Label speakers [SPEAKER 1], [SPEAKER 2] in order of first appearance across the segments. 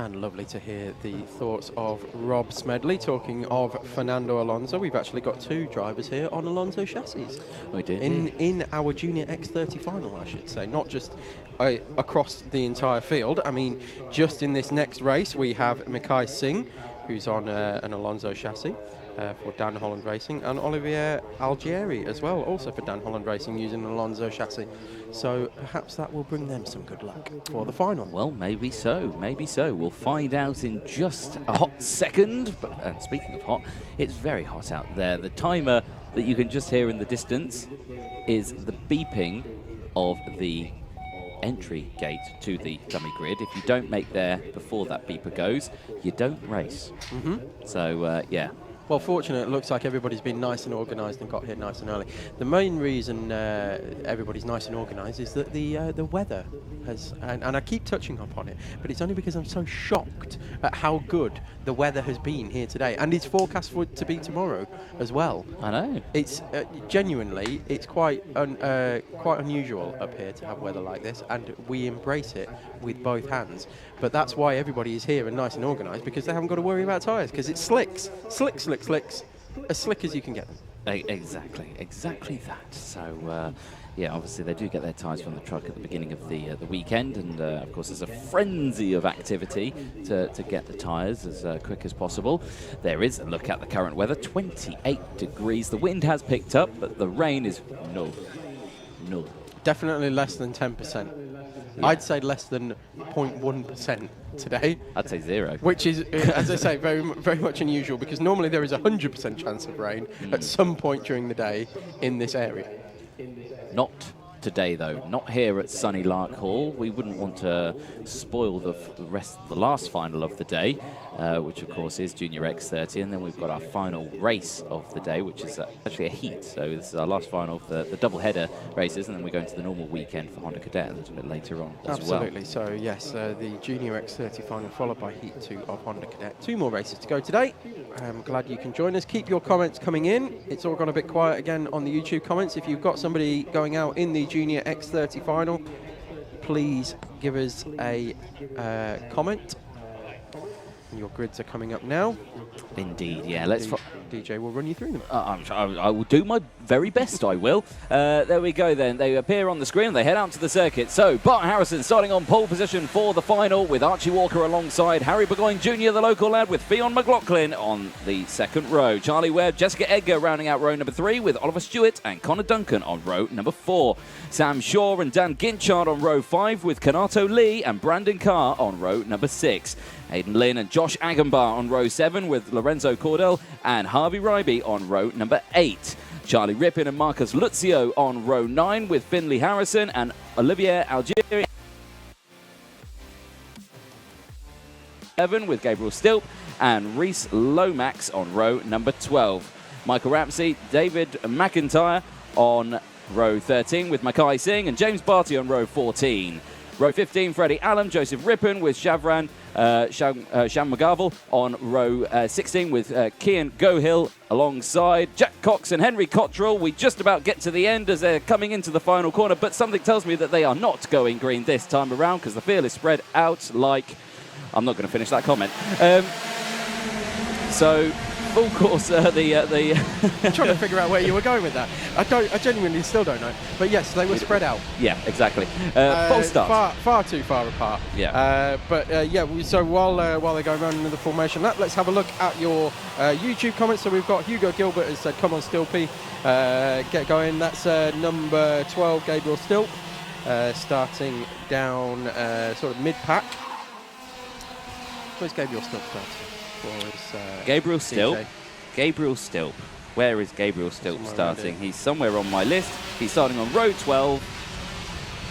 [SPEAKER 1] And lovely to hear the thoughts of Rob Smedley. Talking of Fernando Alonso, we've actually got two drivers here on Alonso chassis.
[SPEAKER 2] We did.
[SPEAKER 1] In our Junior X30 final, I should say. Not just across the entire field. I mean, just in this next race, we have Mikhail Singh, who's on an Alonso chassis for Dan Holland Racing, and Olivier Algieri as well, also for Dan Holland Racing, using an Alonso chassis. So perhaps that will bring them some good luck for the final.
[SPEAKER 2] Well, maybe so, maybe so. We'll find out in just a hot second. But speaking of hot, it's very hot out there. The timer that you can just hear in the distance is the beeping of the entry gate to the dummy grid. If you don't make there before that beeper goes, you don't race. So, yeah.
[SPEAKER 1] Well, fortunately, it looks like everybody's been nice and organised and got here nice and early. The main reason everybody's nice and organised is that the weather has, and I keep touching upon it, but it's only because I'm so shocked at how good the weather has been here today, and it's forecast for it to be tomorrow as well.
[SPEAKER 2] I know.
[SPEAKER 1] It's genuinely, it's quite unusual up here to have weather like this, and we embrace it with both hands. But that's why everybody is here and nice and organised, because they haven't got to worry about tyres, because it's slicks, as slick as you can get them.
[SPEAKER 2] Exactly that. So, yeah, obviously they do get their tyres from the truck at the beginning of the weekend, and of course there's a frenzy of activity to get the tyres as quick as possible. There is a look at the current weather, 28 degrees. The wind has picked up, but the rain is null.
[SPEAKER 1] Definitely less than 10%. Yeah. I'd say less than 0.1% today.
[SPEAKER 2] I'd say 0.
[SPEAKER 1] Which is, as I say, very much unusual, because normally there is a 100% chance of rain at some point during the day in this area.
[SPEAKER 2] Not today, though. Not here at sunny Larkhall. We wouldn't want to spoil the last final of the day, which of course is Junior X30, and then we've got our final race of the day, which is actually a heat. So this is our last final of the double-header races, and then we go into the normal weekend for Honda Cadet a little bit later on as well.
[SPEAKER 1] Absolutely. So yes, the Junior X30 final followed by Heat 2 of Honda Cadet. 2 more races to go today. I'm glad you can join us. Keep your comments coming in. It's all gone a bit quiet again on the YouTube comments. If you've got somebody going out in the Junior X30 final, please give us a comment. Your grids are coming up now.
[SPEAKER 2] Indeed, yeah. Let's.
[SPEAKER 1] DJ will run you through them.
[SPEAKER 2] I will do my very best, I will. There we go then. They appear on the screen and they head out to the circuit. So, Bart Harrison starting on pole position for the final with Archie Walker alongside Harry Burgoyne Jr., the local lad, with Fionn McLaughlin on the second row. Charlie Webb, Jessica Edgar rounding out row number 3 with Oliver Stewart and Connor Duncan on row number 4. Sam Shaw and Dan Ginchard on row 5 with Kanato Lee and Brandon Carr on row number 6. Aidan Lynn and Josh Agambar on row 7 with Lorenzo Cordell and Harvey Ryby on row number 8. Charlie Rippin and Marcus Luzio on row 9 with Finley Harrison and Olivier Algieri. 11 with Gabriel Stilp and Reese Lomax on row number 12. Michael Ramsey, David McIntyre on row 13 with Mackay Singh and James Barty on row 14. Row 15, Freddie Allen, Joseph Rippon with Shavran Sham McGarvel on row 16 with Kian Gohill alongside Jack Cox and Henry Cottrell. We just about get to the end as they're coming into the final corner, but something tells me that they are not going green this time around because the field is spread out like... I'm not going to finish that comment. So... Full course,
[SPEAKER 1] I'm trying to figure out where you were going with that. I genuinely still don't know. But yes, they were spread out.
[SPEAKER 2] Yeah, exactly. Full start.
[SPEAKER 1] Far too far apart.
[SPEAKER 2] Yeah.
[SPEAKER 1] So while they're going around into the formation lap, let's have a look at your YouTube comments. So we've got Hugo Gilbert has said, "Come on, Stilpy, get going." That's number 12, Gabriel Stilp, starting down sort of mid-pack. Where's Gabriel Stilp starting?
[SPEAKER 2] Gabriel Stilp. Where is Gabriel Stilp starting? He's somewhere on my list. He's starting on row 12.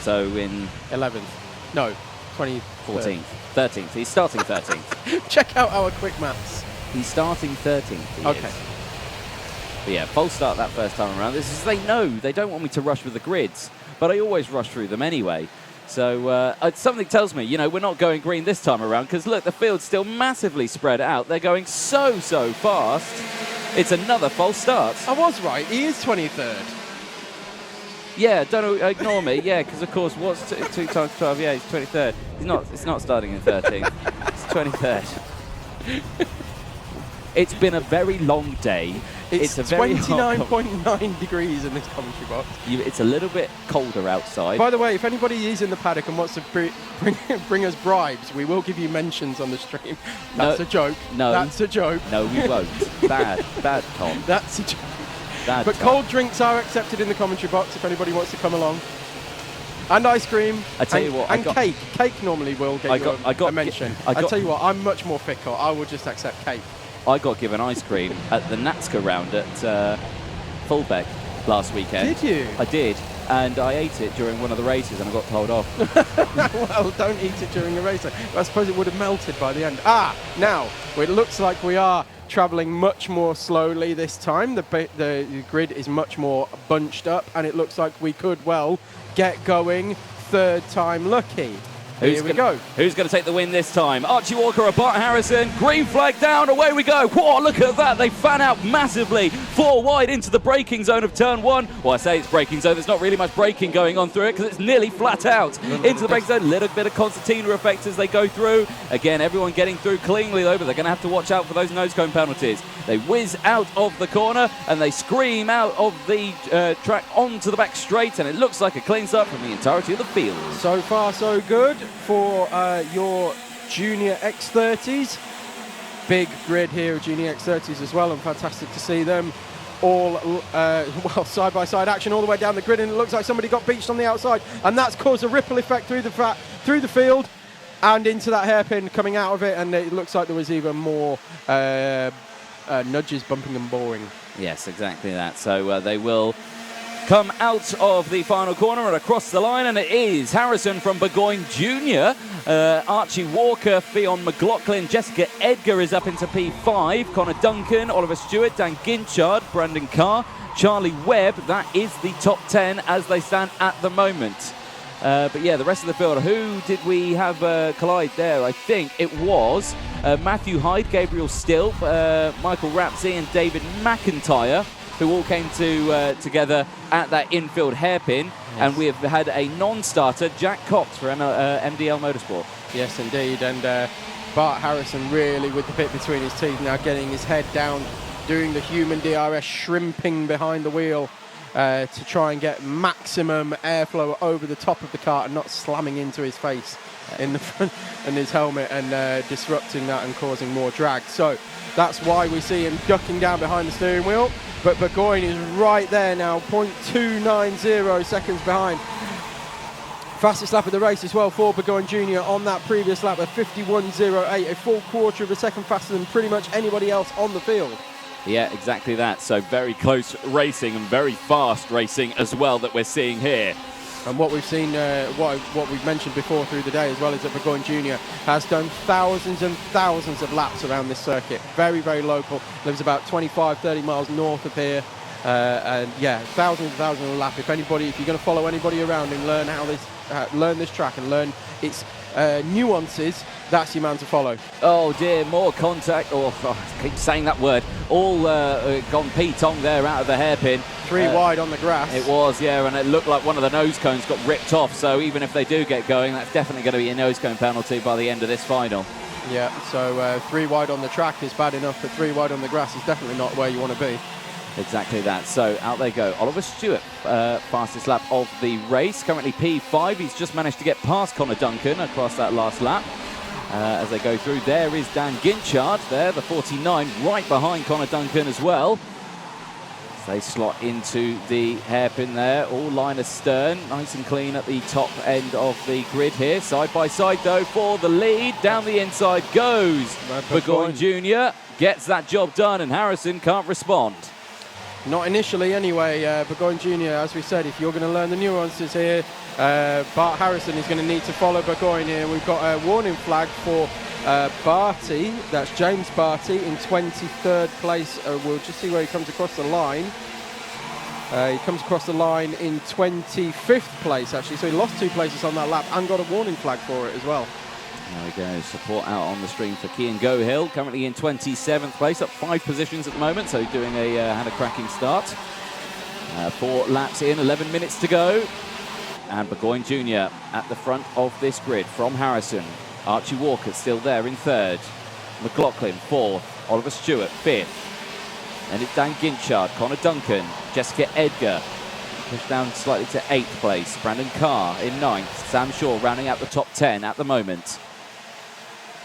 [SPEAKER 2] So in
[SPEAKER 1] 11th. No, 20th.
[SPEAKER 2] 14th. 13th. He's starting 13th.
[SPEAKER 1] Check out our quick maths.
[SPEAKER 2] He's starting 13th.
[SPEAKER 1] Okay.
[SPEAKER 2] But yeah, false start that first time around. This is, they know they don't want me to rush with the grids, but I always rush through them anyway. So something tells me, we're not going green this time around because, look, the field's still massively spread out. They're going so fast. It's another false start.
[SPEAKER 1] I was right. He is 23rd.
[SPEAKER 2] Yeah, don't ignore me. Yeah, because, of course, what's 2 times 12? Yeah, he's 23rd. It's not starting in 13th. 23rd. It's been a very long day.
[SPEAKER 1] It's
[SPEAKER 2] a very
[SPEAKER 1] 29.9 degrees in this commentary box.
[SPEAKER 2] It's a little bit colder outside.
[SPEAKER 1] By the way, if anybody is in the paddock and wants to bring us bribes, we will give you mentions on the stream. That's a joke.
[SPEAKER 2] No.
[SPEAKER 1] That's a joke.
[SPEAKER 2] No, we won't. Bad, Tom.
[SPEAKER 1] That's a joke.
[SPEAKER 2] Bad,
[SPEAKER 1] but
[SPEAKER 2] Tom.
[SPEAKER 1] cold drinks are accepted in the commentary box if anybody wants to come along. And ice cream.
[SPEAKER 2] I tell you what,
[SPEAKER 1] and cake. Cake normally will get a mention. I tell you what, I'm much more fickle. I will just accept cake.
[SPEAKER 2] I got given ice cream at the NASCAR round at Fulbeck last weekend.
[SPEAKER 1] Did you?
[SPEAKER 2] I did, and I ate it during one of the races, and I got told off.
[SPEAKER 1] Well, don't eat it during a race. I suppose it would have melted by the end. Now, it looks like we are travelling much more slowly this time. The grid is much more bunched up, and it looks like we could, well, get going third time lucky. Here we go.
[SPEAKER 2] Who's going to take the win this time? Archie Walker or Bart Harrison? Green flag down, away we go. Whoa, look at that. They fan out massively. 4 wide into the braking zone of turn 1. Well, I say it's braking zone. There's not really much braking going on through it because it's nearly flat out. Into the braking zone, little bit of concertina effect as they go through. Again, everyone getting through cleanly though, but they're going to have to watch out for those nose cone penalties. They whiz out of the corner and they scream out of the track onto the back straight, and it looks like a clean start from the entirety of the field.
[SPEAKER 1] So far, so good for your junior X30s. Big grid here of junior X30s as well, and fantastic to see them all well, side-by-side action all the way down the grid, and it looks like somebody got beached on the outside, and that's caused a ripple effect through the field and into that hairpin coming out of it, and it looks like there was even more nudges, bumping and boring.
[SPEAKER 2] Yes, exactly that. So they will come out of the final corner and across the line, and it is Harrison from Burgoyne Jr., Archie Walker, Fionn McLaughlin, Jessica Edgar is up into P5, Connor Duncan, Oliver Stewart, Dan Ginchard, Brandon Carr, Charlie Webb. That is the top 10 as they stand at the moment. But yeah, the rest of the field, who did we have collide there? I think it was Matthew Hyde, Gabriel Still, Michael Rapsey and David McIntyre, who all came together at that infield hairpin. Yes. And we have had a non-starter, Jack Cox, for MDL Motorsport.
[SPEAKER 1] Yes, indeed. And Bart Harrison really with the bit between his teeth now, getting his head down, doing the human DRS, shrimping behind the wheel to try and get maximum airflow over the top of the cart and not slamming into his face in the front and his helmet and disrupting that and causing more drag. So that's why we see him ducking down behind the steering wheel. But Burgoyne is right there now, 0.290 seconds behind. Fastest lap of the race as well for Burgoyne Jr. on that previous lap of 51.08, a full quarter of a second faster than pretty much anybody else on the field.
[SPEAKER 2] Yeah, exactly that. So very close racing and very fast racing as well that we're seeing here.
[SPEAKER 1] And what we've seen, what we've mentioned before through the day as well, is that Burgoyne Jr. has done thousands and thousands of laps around this circuit. Very, very local. Lives about 25, 30 miles north of here. And yeah, thousands and thousands of laps. If you're going to follow anybody around and learn how learn this track and learn its nuances, that's your man to follow.
[SPEAKER 2] Oh dear, more contact. Oh, I keep saying that word. All gone P-tong there out of the hairpin.
[SPEAKER 1] 3 wide on the grass.
[SPEAKER 2] It was, yeah, and it looked like one of the nose cones got ripped off. So even if they do get going, that's definitely going to be a nose cone penalty by the end of this final.
[SPEAKER 1] Yeah, so 3 wide on the track is bad enough, but 3 wide on the grass is definitely not where you want to be.
[SPEAKER 2] Exactly that. So out they go. Oliver Stewart, fastest lap of the race. Currently P5. He's just managed to get past Connor Duncan across that last lap. As they go through, there is Dan Ginchard there, the 49, right behind Connor Duncan as well. As they slot into the hairpin there, all line astern, nice and clean at the top end of the grid here. Side by side though for the lead. Down the inside goes Burgoyne Jr. Gets that job done, and Harrison can't respond.
[SPEAKER 1] Not initially anyway. Burgoyne Jr., as we said, if you're going to learn the nuances here, Bart Harrison is going to need to follow Burgoyne here. We've got a warning flag for Barty, that's James Barty in 23rd place. We'll just see where he comes across the line. He comes across the line in 25th place actually, so he lost 2 places on that lap and got a warning flag for it as well.
[SPEAKER 2] There we go, support out on the stream for Cian Gohill, currently in 27th place, up 5 positions at the moment, so doing had a cracking start. 4 laps in, 11 minutes to go. And Burgoyne Jr. at the front of this grid from Harrison. Archie Walker still there in third. McLaughlin fourth. Oliver Stewart fifth. And it's Dan Ginchard, Connor Duncan, Jessica Edgar pushed down slightly to 8th place. Brandon Carr in 9th. Sam Shaw rounding out the top 10 at the moment.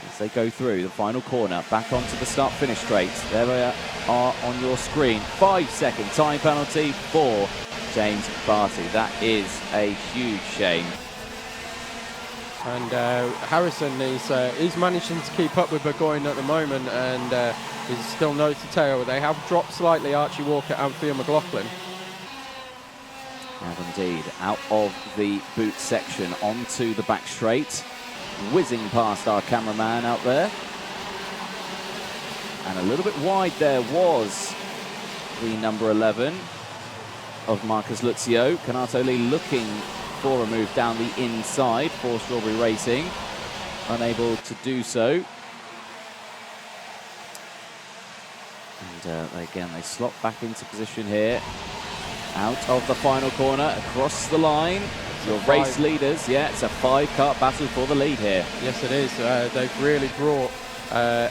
[SPEAKER 2] As they go through the final corner, back onto the start-finish straight. There they are on your screen. 5-second time penalty for James Barty. That is a huge shame.
[SPEAKER 1] And Harrison is managing to keep up with Burgoyne at the moment, and is still nose to tail. They have dropped slightly, Archie Walker and Theo McLaughlin.
[SPEAKER 2] And indeed, out of the boot section onto the back straight, whizzing past our cameraman out there. And a little bit wide there was the number 11 of Marcus Luzio. Kanato Lee looking for a move down the inside for Strawberry Racing. Unable to do so. And again, they slot back into position here. Out of the final corner, across the line. Your race leaders, yeah, it's a 5-kart battle for the lead here.
[SPEAKER 1] Yes, it is. They've really brought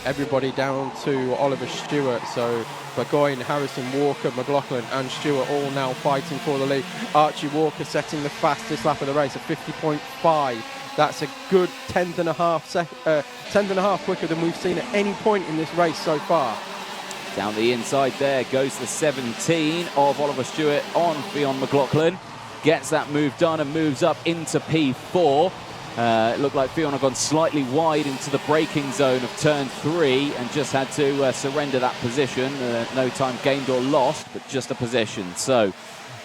[SPEAKER 1] everybody down to Oliver Stewart. So Burgoyne, Harrison, Walker, McLaughlin and Stewart all now fighting for the lead. Archie Walker setting the fastest lap of the race, a 50.5. That's a good 10th and a half quicker than we've seen at any point in this race so far.
[SPEAKER 2] Down the inside there goes the 17 of Oliver Stewart on Fionn McLaughlin. Gets that move done and moves up into P4. It looked like Fionn had gone slightly wide into the braking zone of turn 3 and just had to surrender that position. No time gained or lost, but just a position. So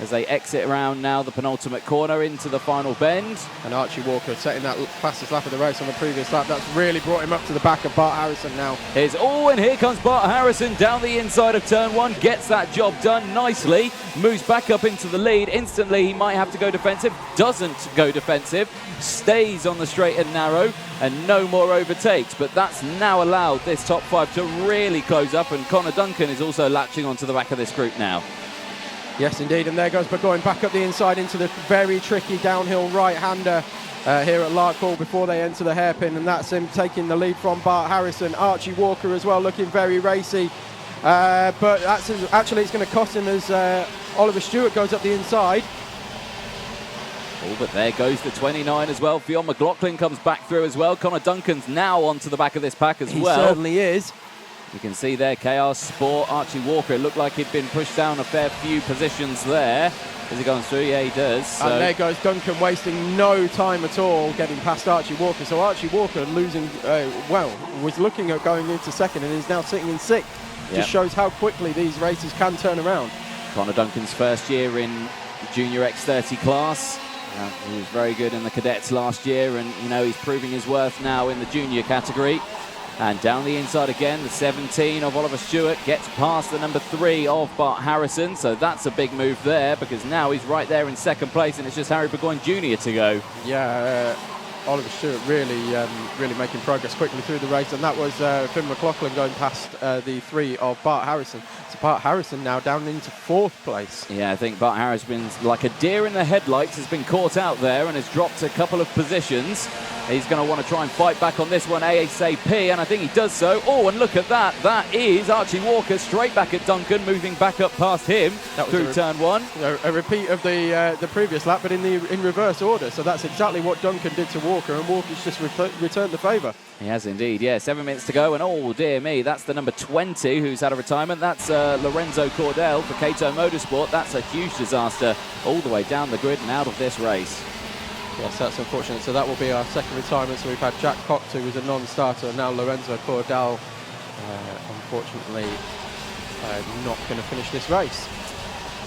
[SPEAKER 2] as they exit around now the penultimate corner into the final bend.
[SPEAKER 1] And Archie Walker setting that fastest lap of the race on the previous lap. That's really brought him up to the back of Bart Harrison now.
[SPEAKER 2] And here comes Bart Harrison down the inside of turn 1. Gets that job done nicely. Moves back up into the lead. Instantly he might have to go defensive. Doesn't go defensive. Stays on the straight and narrow. And no more overtakes. But that's now allowed this top 5 to really close up. And Connor Duncan is also latching onto the back of this group now.
[SPEAKER 1] Yes, indeed, and there goes Burgoyne back up the inside into the very tricky downhill right-hander here at Larkhall before they enter the hairpin, and that's him taking the lead from Bart Harrison. Archie Walker as well, looking very racy, but actually it's going to cost him as Oliver Stewart goes up the inside.
[SPEAKER 2] Oh, but there goes the 29 as well. Fionn McLaughlin comes back through as well. Connor Duncan's now onto the back of this pack as well.
[SPEAKER 1] He certainly is.
[SPEAKER 2] You can see there, KR Sport, Archie Walker. It looked like he'd been pushed down a fair few positions there. Is he going through? Yeah, he does. So. And
[SPEAKER 1] there goes Duncan, wasting no time at all getting past Archie Walker. So Archie Walker losing, was looking at going into second and is now sitting in 6th. Just shows how quickly these races can turn around.
[SPEAKER 2] Connor Duncan's first year in junior X30 class. He was very good in the cadets last year, and you know he's proving his worth now in the junior category. And down the inside again, the 17 of Oliver Stewart gets past the number 3 of Bart Harrison. So that's a big move there, because now he's right there in 2nd place, and it's just Harry Burgoyne Jr. to go. Yeah,
[SPEAKER 1] Oliver Stewart really making progress quickly through the race, and that was Finn McLaughlin going past the 3 of Bart Harrison. So Bart Harrison now down into 4th place.
[SPEAKER 2] Yeah, I think Bart Harrison, like a deer in the headlights, has been caught out there and has dropped a couple of positions. He's going to want to try and fight back on this one ASAP, and I think he does so. Oh, and look at that. That is Archie Walker straight back at Duncan, moving back up past him through turn 1.
[SPEAKER 1] A repeat of the previous lap, but in reverse order. So that's exactly what Duncan did to Walker, and Walker's just returned the favour.
[SPEAKER 2] He has indeed, yeah. 7 minutes to go, and oh dear me, that's the number 20 who's had a retirement. That's Lorenzo Cordell for Cato Motorsport. That's a huge disaster all the way down the grid and out of this race.
[SPEAKER 1] Yes, that's unfortunate. So that will be our 2nd retirement. So we've had Jack Cox, who was a non-starter, and now Lorenzo Cordell, unfortunately, not going to finish this race.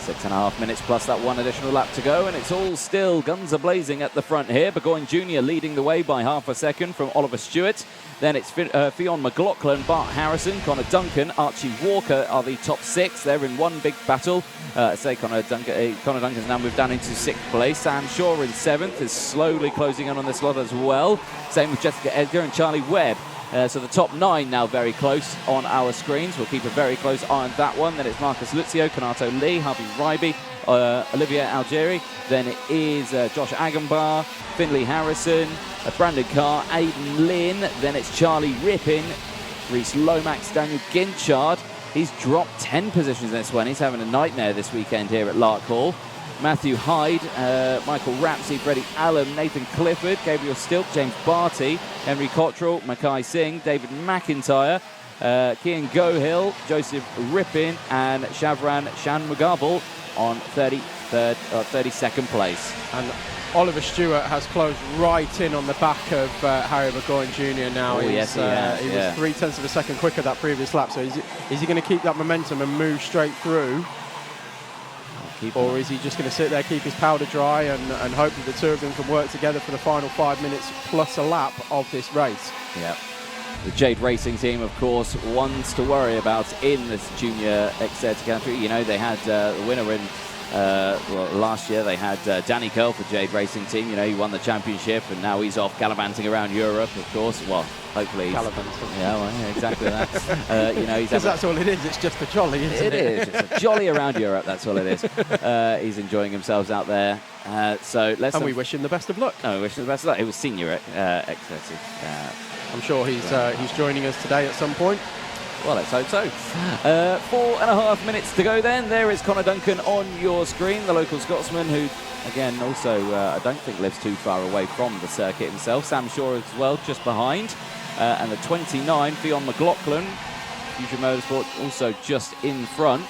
[SPEAKER 2] 6.5 minutes plus that 1 additional lap to go, and it's all still guns a-blazing at the front here. Burgoyne Jr. leading the way by half a second from Oliver Stewart. Then it's Fionn McLaughlin, Bart Harrison, Connor Duncan, Archie Walker are the top 6. They're in one big battle. Connor Duncan's now moved down into 6th place. Sam Shaw in 7th is slowly closing in on this lot as well. Same with Jessica Edgar and Charlie Webb. So the top 9 now very close on our screens. We'll keep a very close eye on that one. Then it's Marcus Luzio, Kanato Lee, Harvey Ryby, Olivier Algieri. Then it is Josh Agambar, Finley Harrison, Brandon Carr, Aidan Lynn. Then it's Charlie Rippin, Reese Lomax, Daniel Ginchard. He's dropped 10 positions in this one. He's having a nightmare this weekend here at Larkhall. Matthew Hyde, Michael Rapsey, Freddie Allen, Nathan Clifford, Gabriel Stilp, James Barty, Henry Cottrell, Mackay Singh, David McIntyre, Kian Gohill, Joseph Rippin, and Shavran Shanmugabal on 32nd place.
[SPEAKER 1] And Oliver Stewart has closed right in on the back of Harry Burgoyne Jr. now.
[SPEAKER 2] Oh, yes, he has.
[SPEAKER 1] He was 0.3 of a second quicker that previous lap. So is he going to keep that momentum and move straight through? Or is he just going to sit there, keep his powder dry, and hope that the two of them can work together for the final 5 minutes plus a lap of this race?
[SPEAKER 2] Yeah. The Jade Racing team, of course, ones to worry about in this junior X30 category. You know, they had the winner in last year. They had Danny Curl for Jade Racing team. You know, he won the championship, and now he's off gallivanting around Europe, of course. Well, hopefully.
[SPEAKER 1] Gallivanting.
[SPEAKER 2] Yeah, well, yeah, exactly that. You know,
[SPEAKER 1] because that's all it is. It's just a jolly, isn't it?
[SPEAKER 2] It is. It's a jolly around Europe. That's all it is. He's enjoying himself out there. So let's.
[SPEAKER 1] And we wish him the best of luck.
[SPEAKER 2] Oh, we wish him the best of luck. He was senior at X30.
[SPEAKER 1] I'm sure he's joining us today at some point.
[SPEAKER 2] Well, let's hope so. 4.5 minutes to go then. There is Connor Duncan on your screen, the local Scotsman who, again, also I don't think lives too far away from the circuit himself. Sam Shaw as well, just behind. And the 29, Fionn McLaughlin, Future Motorsport, also just in front.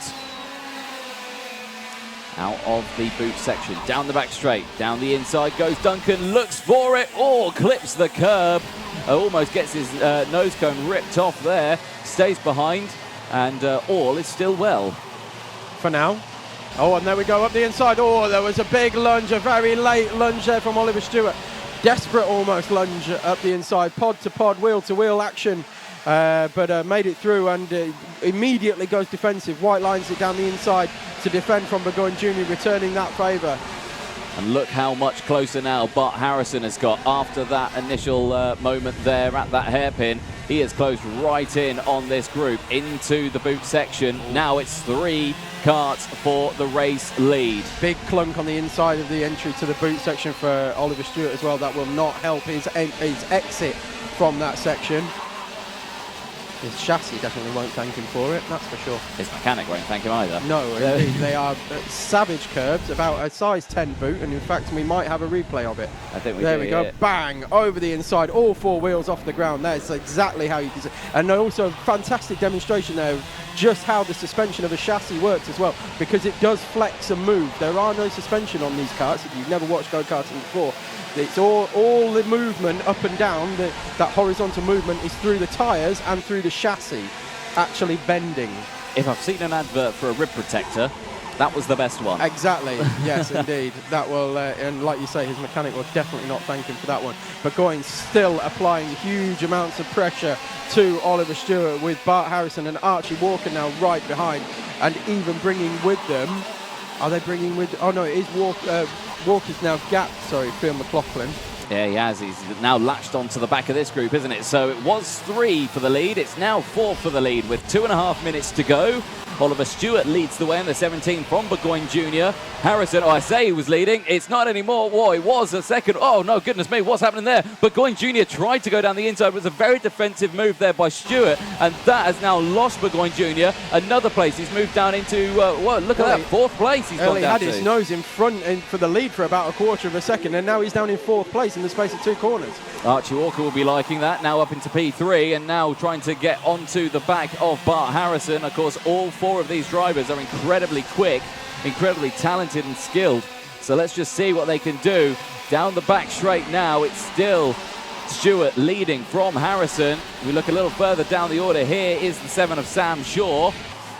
[SPEAKER 2] Out of the boot section, down the back straight, down the inside goes Duncan, looks for it, clips the curb, almost gets his nose cone ripped off there, stays behind, and all is still well.
[SPEAKER 1] For now. Oh, and there we go up the inside. Oh, there was a big lunge, a very late lunge there from Oliver Stewart. Desperate almost lunge up the inside, pod to pod, wheel to wheel action. But made it through and immediately goes defensive. White lines it down the inside to defend from Burgoyne Jr., returning that favour.
[SPEAKER 2] And look how much closer now Bart Harrison has got after that initial moment there at that hairpin. He has closed right in on this group into the boot section. Now it's 3 karts for the race lead. Big clunk on the inside of the entry to the boot section for Oliver Stewart as well. That will not help his exit from that section. His chassis definitely won't thank him for it, that's for sure. His mechanic won't thank him either. No, indeed. They are savage curbs, about a size 10 boot, and in fact we might have a replay of it. I think we do. There we go, bang, over the inside, all 4 wheels off the ground. That's exactly how you can see. And also fantastic demonstration there of just how the suspension of a chassis works as well, because it does flex and move. There are no suspension on these karts. If you've never watched go-karting before, it's all the movement up and down, that horizontal movement is through the tyres and through the chassis actually bending. If I've seen an advert for a rib protector, that was the best one. Exactly, yes indeed. That will, and like you say, his mechanic will definitely not thank him for that one. But going still applying huge amounts of pressure to Oliver Stewart, with Bart Harrison and Archie Walker now right behind, and even bringing with them, are they bringing with, oh no, it is Walker's now gapped, Phil McLaughlin. Yeah, he has. He's now latched onto the back of this group, isn't it? So it was 3 for the lead. It's now 4 for the lead with 2.5 minutes to go. Oliver Stewart leads the way in the 17 from Burgoyne Jr. Harrison, I say he was leading. It's not anymore. Whoa, it was a second. Oh, no, goodness me, what's happening there? Burgoyne Jr. tried to go down the inside. It was a very defensive move there by Stewart, and that has now lost Burgoyne Jr. Another place. He's moved down into, look at that, 4th place he's gone down to. He had his nose in front for the lead for about a quarter of a second, and now he's down in 4th place in the space of 2 corners. Archie Walker will be liking that, now up into P3, and now trying to get onto the back of Bart Harrison. Of course, all 4 of these drivers are incredibly quick, incredibly talented and skilled. So let's just see what they can do. Down the back straight now, it's still Stewart leading from Harrison. We look a little further down the order. Here is the 7 of Sam Shaw.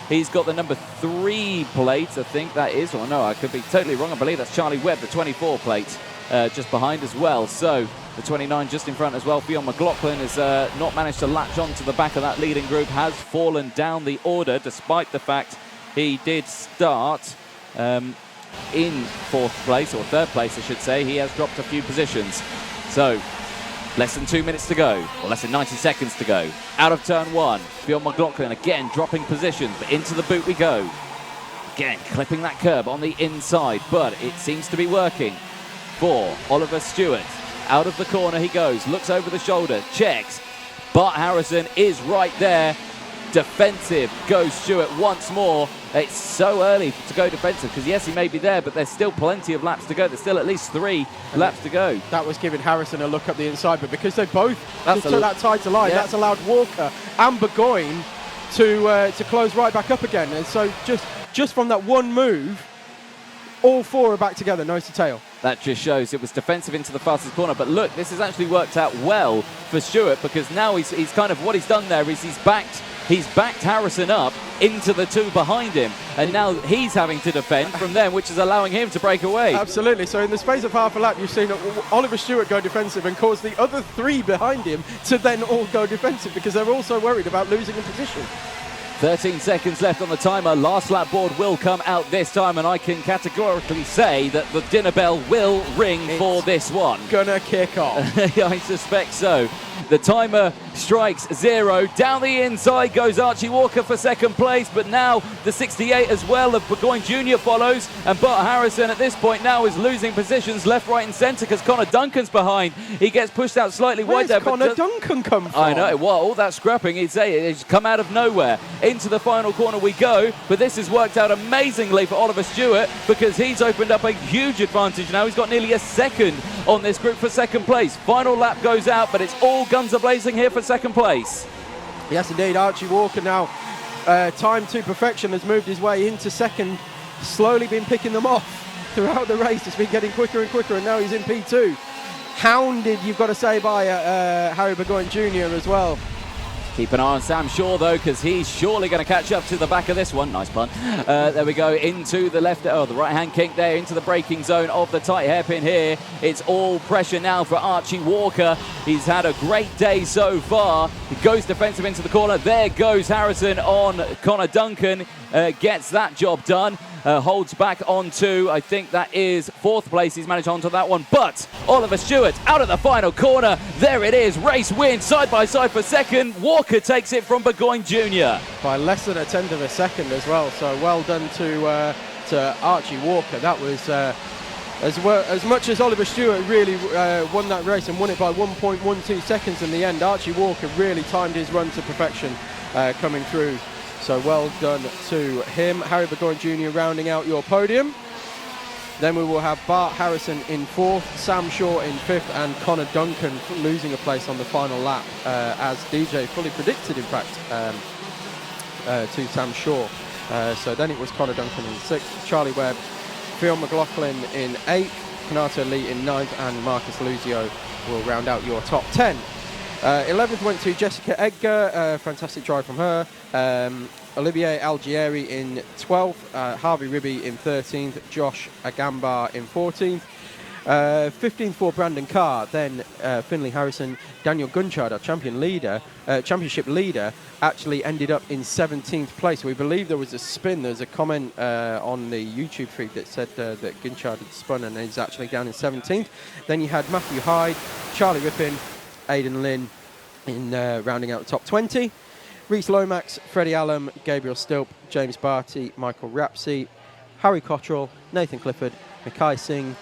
[SPEAKER 2] He's got the number 3 plate, I think that is. Or no, I could be totally wrong. I believe that's Charlie Webb, the 24 plate, just behind as well. So the 29 just in front as well. Fionn McLaughlin has not managed to latch on to the back of that leading group, has fallen down the order, despite the fact he did start in 4th place, or 3rd place I should say. He has dropped a few positions. So Less than 2 minutes to go, or less than 90 seconds to go. Out of turn 1, Phil McLaughlin again dropping positions, but into the boot we go. Again, clipping that curb on the inside, but it seems to be working for Oliver Stewart. Out of the corner he goes, looks over the shoulder, checks. Bart Harrison is right there. Defensive goes Stewart once more. It's so early to go defensive because, yes, he may be there, but there's still plenty of laps to go. There's still at least 3 laps to go.
[SPEAKER 1] That was giving Harrison a look up the inside, but because they both just took that tight to line, that's allowed Walker and Burgoyne to close right back up again. And so just from that one move, all 4 are back together, nose to tail.
[SPEAKER 2] That just shows it was defensive into the fastest corner. But look, this has actually worked out well for Stewart because now he's kind of, what he's done there is he's backed Harrison up into the 2 behind him. And now he's having to defend from them, which is allowing him to break away.
[SPEAKER 1] Absolutely. So in the space of half a lap, you've seen Oliver Stewart go defensive and cause the other 3 behind him to then all go defensive because they're also worried about losing a position.
[SPEAKER 2] 13 seconds left on the timer. Last lap board will come out this time, and I can categorically say that the dinner bell will ring for this one.
[SPEAKER 1] Gonna kick off.
[SPEAKER 2] I suspect so. The timer strikes 0. Down the inside goes Archie Walker for second place, but now the 68 as well of Burgoyne Jr. follows, and Bart Harrison at this point now is losing positions left, right and centre because Connor Duncan's behind. He gets pushed out slightly wide there.
[SPEAKER 1] Where's Connor Duncan come from?
[SPEAKER 2] I know, well, all that scrapping, it's come out of nowhere. Into the final corner we go, but this has worked out amazingly for Oliver Stewart because he's opened up a huge advantage now. He's got nearly a second on this group for second place. Final lap goes out, but it's all guns a-blazing here for second place.
[SPEAKER 1] Yes, indeed. Archie Walker now, time to perfection, has moved his way into second, slowly been picking them off throughout the race. It's been getting quicker and quicker, and now he's in P2. Hounded, you've got to say, by Harry Burgoyne Jr. as well.
[SPEAKER 2] Keep an eye on Sam Shaw, though, because he's surely going to catch up to the back of this one. Nice pun. There we go, into the left, the right-hand kink there, into the braking zone of the tight hairpin here. It's all pressure now for Archie Walker. He's had a great day so far. He goes defensive into the corner. There goes Harrison on Connor Duncan. Gets that job done. Holds back onto, I think that is 4th place. He's managed onto that one. But Oliver Stewart out of the final corner. There it is. Race win side by side for second. Walker takes it from Burgoyne Jr.
[SPEAKER 1] by less than a tenth of a second as well. So well done to Archie Walker. That was as much as Oliver Stewart really won that race and won it by 1.12 seconds in the end. Archie Walker really timed his run to perfection coming through. So well done to him. Harry Burgoyne Jr. rounding out your podium. Then we will have Bart Harrison in 4th, Sam Shaw in 5th, and Connor Duncan losing a place on the final lap, as DJ fully predicted, in fact, to Sam Shaw. So then it was Connor Duncan in 6th, Charlie Webb, Phil McLaughlin in 8th, Kanato Lee in 9th, and Marcus Luzio will round out your top 10. 11th went to Jessica Edgar, fantastic drive from her. Olivier Algieri in 12th, Harvey Ribby in 13th, Josh Agambar in 14th. 15th for Brandon Carr, then Finley Harrison. Daniel Gunchard, our championship leader, actually ended up in 17th place. We believe there was a spin. There's a comment on the YouTube feed that said that Gunchard had spun and is actually down in 17th. Then you had Matthew Hyde, Charlie Rippin, Aidan Lynn in rounding out the top 20. Reese Lomax, Freddie Allam, Gabriel Stilp, James Barty, Michael Rapsey, Harry Cottrell, Nathan Clifford, Mackay Singh,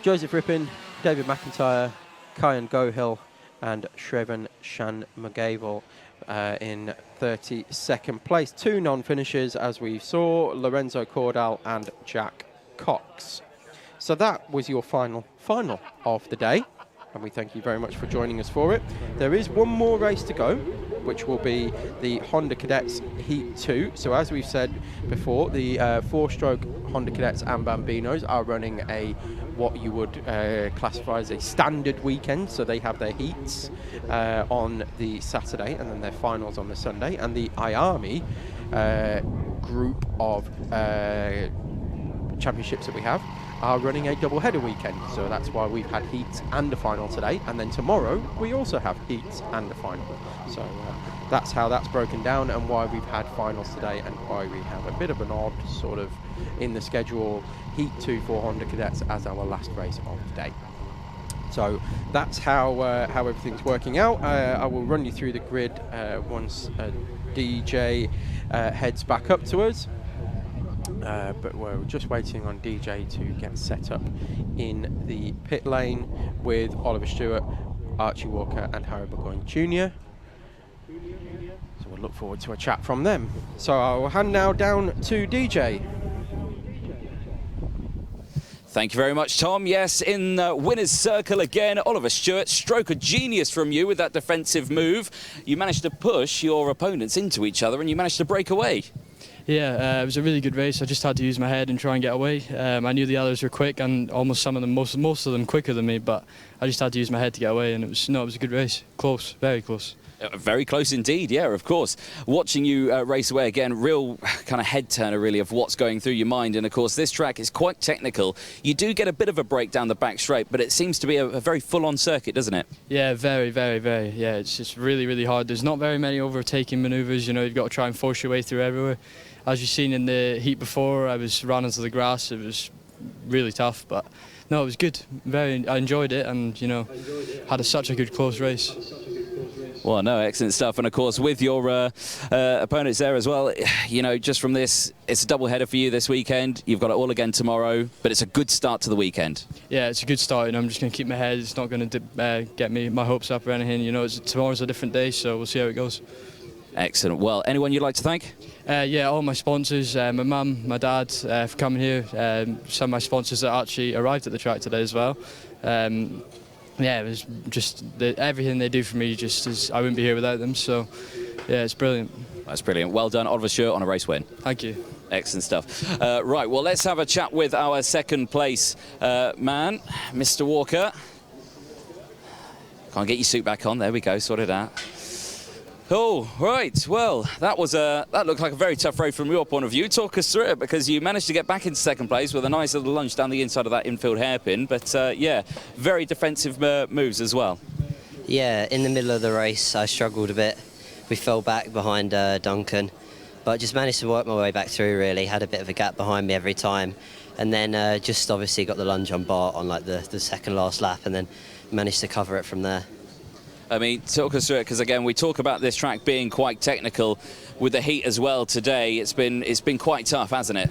[SPEAKER 1] Joseph Rippin, David McIntyre, Kyan Gohill, and Shreven Shan McGavel in 32nd place. 2 non-finishers, as we saw, Lorenzo Cordal and Jack Cox. So that was your final of the day, and we thank you very much for joining us for it. There is one more race to go, which will be the Honda Cadets Heat 2. So as we've said before, the 4-stroke Honda Cadets and Bambinos are running what you would classify as a standard weekend. So they have their heats on the Saturday and then their finals on the Sunday. And the IARMY group of championships that we have are running a double-header weekend. So that's why we've had heats and a final today, and then tomorrow we also have heats and a final. So that's how that's broken down, and why we've had finals today, and why we have a bit of an odd sort of in the schedule Heat 2 for Honda Cadets as our last race of the day. So that's how everything's working out. I will run you through the grid once DJ heads back up to us. But we're just waiting on DJ to get set up in the pit lane with Oliver Stewart, Archie Walker and Harry Burgoyne Jr. So we'll look forward to a chat from them. So I'll hand now down to DJ.
[SPEAKER 2] Thank you very much, Tom. Yes, in winner's circle again, Oliver Stewart, stroke of genius from you with that defensive move. You managed to push your opponents into each other and you managed to break away.
[SPEAKER 3] Yeah, it was a really good race. I just had to use my head and try and get away. I knew the others were quick and almost some of them, most of them quicker than me, but I just had to use my head to get away, and it was a good race. Close, very close.
[SPEAKER 2] Very close indeed, yeah, of course. Watching you race away again, real kind of head turner really of what's going through your mind. And of course, this track is quite technical. You do get a bit of a break down the back straight, but it seems to be a very full-on circuit, doesn't it?
[SPEAKER 3] Yeah, very, very, very. Yeah, it's just really, really hard. There's not very many overtaking manoeuvres. You know, you've got to try and force your way through everywhere. As you've seen in the heat before, I was running to the grass. It was really tough, but no, it was good. I enjoyed it, and you know, had such a good close race.
[SPEAKER 2] Well, no, excellent stuff. And of course, with your opponents there as well, you know, just from this, it's a double header for you this weekend. You've got it all again tomorrow, but it's a good start to the weekend. Yeah,
[SPEAKER 3] it's a good start. You know, I'm just going to keep my head. It's not going to get my hopes up or anything. You know, tomorrow's a different day, so we'll see how it goes.
[SPEAKER 2] Excellent. Well, anyone you'd like to thank?
[SPEAKER 3] Yeah, all my sponsors, my mum, my dad, for coming here. Some of my sponsors that actually arrived at the track today as well. Yeah, it was just everything they do for me. I wouldn't be here without them. So, yeah, it's brilliant.
[SPEAKER 2] That's brilliant. Well done, Oliver Stewart, on a race win.
[SPEAKER 3] Thank you.
[SPEAKER 2] Excellent stuff. Right, well, let's have a chat with our second place man, Mr. Walker. Can't get your suit back on. There we go. Sort it out. Oh, right. Well, that looked like a very tough race from your point of view. Talk us through it, because you managed to get back into second place with a nice little lunge down the inside of that infield hairpin. But, yeah, very defensive moves as well.
[SPEAKER 4] Yeah, in the middle of the race, I struggled a bit. We fell back behind Duncan, but just managed to work my way back through, really. Had a bit of a gap behind me every time. And then just obviously got the lunge on Bart on like the second last lap, and then managed to cover it from there.
[SPEAKER 2] I mean, talk us through it, because again, we talk about this track being quite technical with the heat as well today. It's been quite tough, hasn't it?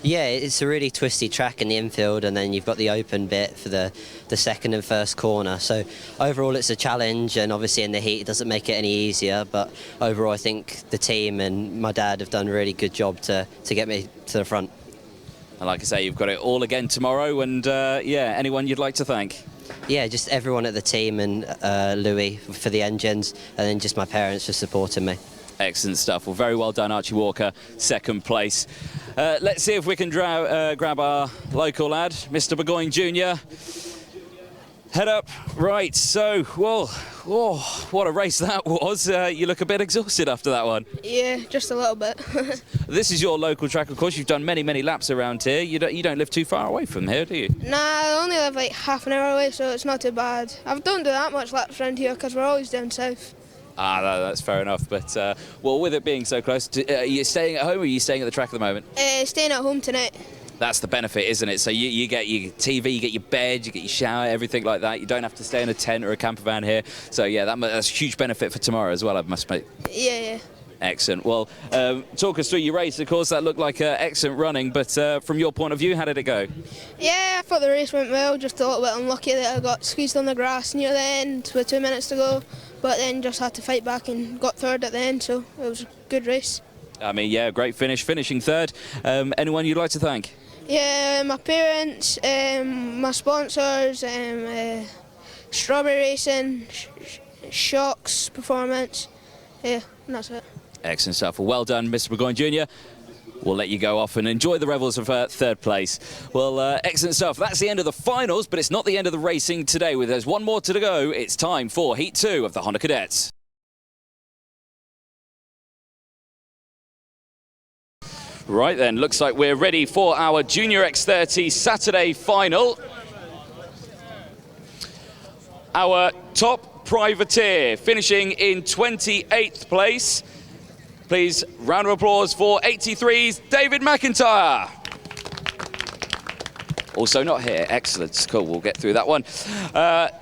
[SPEAKER 4] Yeah, it's a really twisty track in the infield, and then you've got the open bit for the second and first corner. So overall, it's a challenge, and obviously in the heat, it doesn't make it any easier. But overall, I think the team and my dad have done a really good job to get me to the front.
[SPEAKER 2] And like I say, you've got it all again tomorrow, and yeah, anyone you'd like to thank?
[SPEAKER 4] Yeah, just everyone at the team, and Louis for the engines, and then just my parents for supporting me.
[SPEAKER 2] Excellent stuff. Well, very well done, Archie Walker, second place. Let's see if we can grab our local lad, Mr. Burgoyne Jr. Head up. Right, so, well, oh, what a race that was. You look a bit exhausted after that one.
[SPEAKER 5] Yeah, just a little bit.
[SPEAKER 2] This is your local track, of course. You've done many, many laps around here. You don't live too far away from here, do you?
[SPEAKER 5] Nah, I only live like half an hour away, so it's not too bad. I don't do that much laps around here because we're always down south.
[SPEAKER 2] Ah, no, that's fair enough. But, well, with it being so close, are you staying at home or are you staying at the track at the moment?
[SPEAKER 5] Staying at home tonight.
[SPEAKER 2] That's the benefit, isn't it? So you get your TV, you get your bed, you get your shower, everything like that. You don't have to stay in a tent or a camper van here. So, yeah, that's a huge benefit for tomorrow as well, I must admit.
[SPEAKER 5] Yeah.
[SPEAKER 2] Excellent. Well, talk us through your race. Of course, that looked like excellent running, but from your point of view, how did it go?
[SPEAKER 5] Yeah, I thought the race went well. Just a little bit unlucky that I got squeezed on the grass near the end with 2 minutes to go, but then just had to fight back and got third at the end, so it was a good race. I
[SPEAKER 2] mean, yeah, great finish, finishing third. Anyone you'd like to thank?
[SPEAKER 5] Yeah, my parents, my sponsors, Strawberry Racing, Shocks Performance. Yeah, and that's it.
[SPEAKER 2] Excellent stuff. Well done, Mr. Burgoyne Jr. We'll let you go off and enjoy the revels of third place. Well, excellent stuff. That's the end of the finals, but it's not the end of the racing today. There's one more to go. It's time for Heat 2 of the Honda Cadets. Right then, looks like we're ready for our Junior X30 Saturday final. Our top privateer finishing in 28th place. Please, round of applause for 83's David McIntyre. Also not here. Excellent. Cool. We'll get through that one.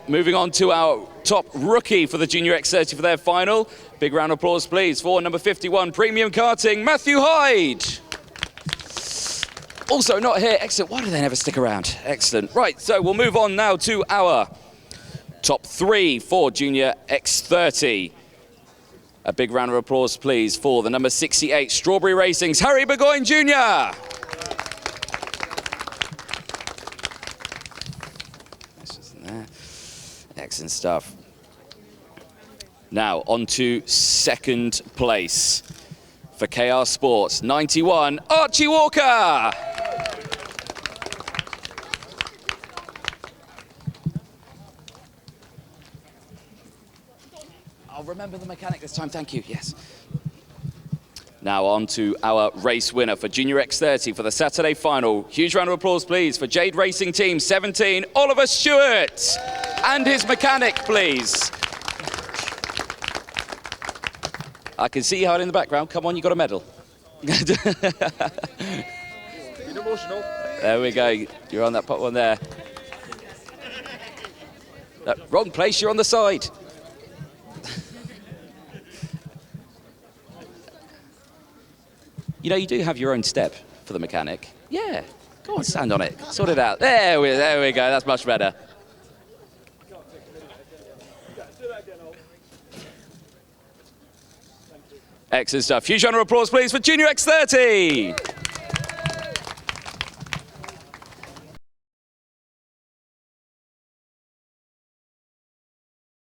[SPEAKER 2] Moving on to our top rookie for the Junior X30 for their final. Big round of applause, please, for number 51, Premium Karting, Matthew Hyde. Also not here. Excellent. Why do they never stick around? Excellent. Right, so we'll move on now to our top 3 for Junior X30. A big round of applause, please, for the number 68, Strawberry Racing's Harry Burgoyne Jr. Excellent stuff. Now on to second place for KR Sports, 91, Archie Walker. I'll remember the mechanic this time, thank you, yes. Now on to our race winner for Junior X30 for the Saturday final. Huge round of applause, please, for Jade Racing Team 17, Oliver Stewart. And his mechanic, please. I can see you hiding in the background. Come on, you got a medal. There we go. You're on that pot one there. No, wrong place, you're on the side. You know, you do have your own step for the mechanic. Yeah, go on, stand on it. Sort it out. There we go, that's much better. Excellent stuff. Huge round of applause, please, for Junior X30.